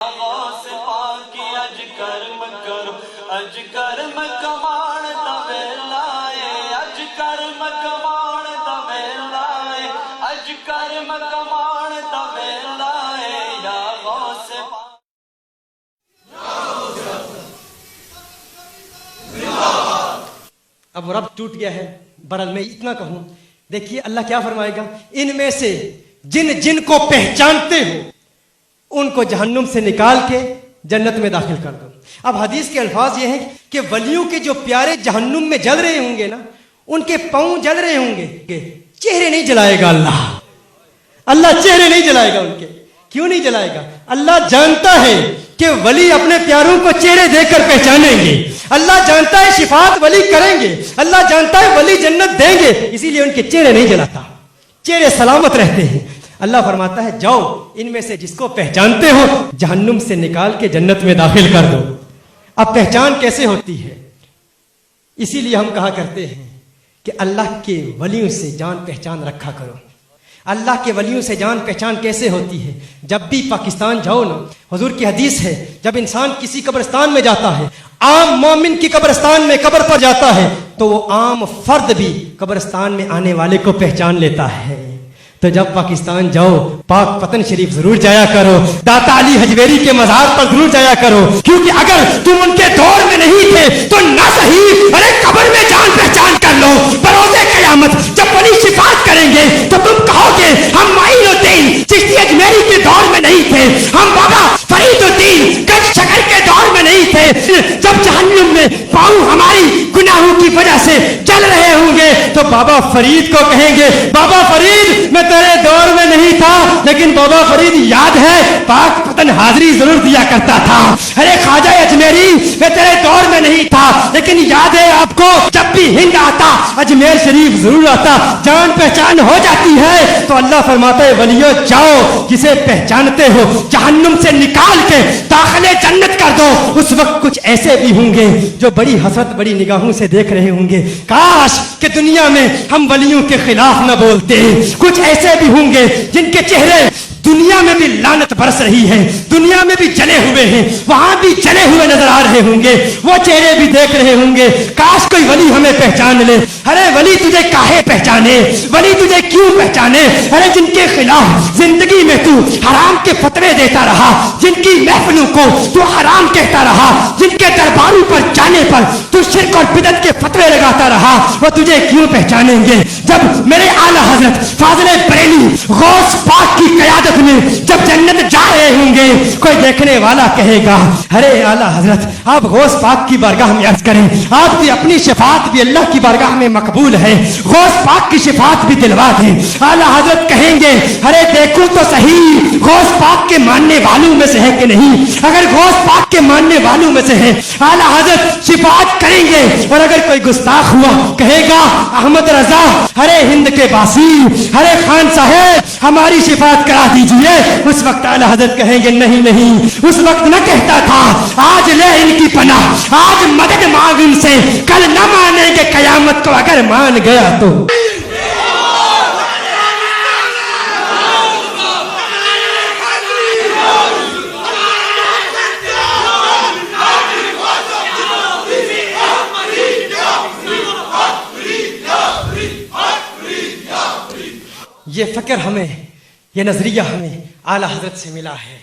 غوث پاک اج کرم کرو اج کرم کمان دا ویلا اے اج کرم کمان دا ویلا اے اج کرم کمان دا ویلا اے یا غوث پاک. اب رب ٹوٹ گیا ہے. برحال میں اتنا کہوں، دیکھیے اللہ کیا فرمائے گا، ان میں سے جن جن کو پہچانتے ہو ان کو جہنم سے نکال کے جنت میں داخل کر دو. اب حدیث کے الفاظ یہ ہیں کہ ولیوں کے جو پیارے جہنم میں جل رہے ہوں گے نا، ان کے پاؤں جل رہے ہوں گے، چہرے نہیں جلائے گا اللہ چہرے نہیں جلائے گا ان کے. کیوں نہیں جلائے گا؟ اللہ جانتا ہے کہ ولی اپنے پیاروں کو چہرے دیکھ کر پہچانیں گے. اللہ جانتا ہے شفاعت ولی کریں گے. اللہ جانتا ہے ولی جنت دیں گے، اسی لیے ان کے چہرے نہیں جلاتا، چہرے سلامت رہتے ہیں. اللہ فرماتا ہے جاؤ ان میں سے جس کو پہچانتے ہو جہنم سے نکال کے جنت میں داخل کر دو. اب پہچان کیسے ہوتی ہے؟ اسی لیے ہم کہا کرتے ہیں کہ اللہ کے ولیوں سے جان پہچان رکھا کرو. اللہ کے ولیوں سے جان پہچان کیسے ہوتی ہے؟ جب بھی پاکستان جاؤ نا، حضور کی حدیث ہے جب انسان کسی قبرستان میں جاتا ہے، عام مومن کی قبرستان میں قبر پر جاتا ہے تو وہ عام فرد بھی قبرستان میں آنے والے کو پہچان لیتا ہے. تو جب پاکستان جاؤ پاک پتن شریف ضرور جایا کرو، داتا علی حجویری کے مزار پر ضرور جایا کرو، کیونکہ اگر تم ان کے دور میں نہیں تھے تو نہ صحیح ارے قبر میں جان پہچان کر لو. بروز قیامت جب ولی شفاعت کریں گے تو تم کہو گے ہم معین الدین چشتی اجمیری کے دور میں نہیں تھے، ہم بابا فرید الدین گنج شکر کے دور میں نہیں تھے. جب جہنم میں پاؤں ہماری گناہوں کی وجہ سے جل رہے ہوں گے تو بابا فرید کو کہیں گے بابا فرید میں تیرے دور میں نہیں تھا لیکن بابا فرید یاد ہے پاک پتن حاضری ضرور دیا کرتا تھا. ارے خواجہ اجمیری میں تیرے دور میں نہیں تھا لیکن یاد ہے آپ کو جب بھی ہند آتا اجمیر شریف ضرور آتا. جان پہچان ہو جاتی ہے تو اللہ فرماتا ہے ولیو جاؤ جسے پہچانتے ہو جہنم سے نکال کے داخلے جنت کر دو. اس وقت کچھ ایسے بھی ہوں گے جو بڑی حسرت بڑی نگاہوں سے دیکھ رہے ہوں گے، کاش کہ دنیا میں ہم ولیوں کے خلاف نہ بولتے. کچھ ایسے بھی ہوں گے جن کے چہرے دنیا میں بھی لعنت برس رہی ہے، دنیا میں بھی جلے ہوئے ہیں، وہاں بھی جلے ہوئے نظر آ رہے ہوں گے، وہ چہرے بھی دیکھ رہے ہوں گے کاش کوئی ولی ہمیں پہچان لے. ارے ولی تجھے کاہے پہچانے، ولی تجھے کیوں پہچانے؟ ارے جن کے خلاف زندگی میں تو حرام کے فتوے دیتا رہا، جن کی محفلوں کو تو حرام کہتا رہا، جن کے درباروں پر جانے پر تو شرک اور بدعت کے فتوے لگاتا رہا، وہ تجھے کیوں پہچانیں گے؟ جب میرے اعلیٰ حضرت فاضل بریلوی غوث پاک کی قیادت میں جب جنت جا رہے ہوں گے کوئی دیکھنے والا کہے گا ارے اعلیٰ حضرت آپ غوث پاک کی بارگاہ میں عرض کریں، آپ کی اپنی شفاعت بھی اللہ کی بارگاہ میں مقبول ہے، غوث پاک کی شفاعت بھی دلوا دیں. اعلیٰ حضرت کہیں گے ارے دیکھو تو صحیح غوث پاک کے ماننے والوں میں سے ہے کہ نہیں. اگر غوث پاک کے ماننے والوں میں سے ہے اعلیٰ حضرت شفاعت کریں گے، اور اگر کوئی گستاخ ہوا کہے گا احمد رضا ارے ہند کے باسی ارے خان صاحب ہماری شفاعت کرا دیجئے. اس وقت اعلیٰ حضرت کہیں گے نہیں نہیں، اس وقت نہ کہتا تھا آج لے ان کی پناہ، آج مدد مانگ ان سے، کل نہ مانیں گے قیامت کو اگر مان گیا تو. یہ فکر ہمیں، یہ نظریہ ہمیں اعلیٰ حضرت سے ملا ہے.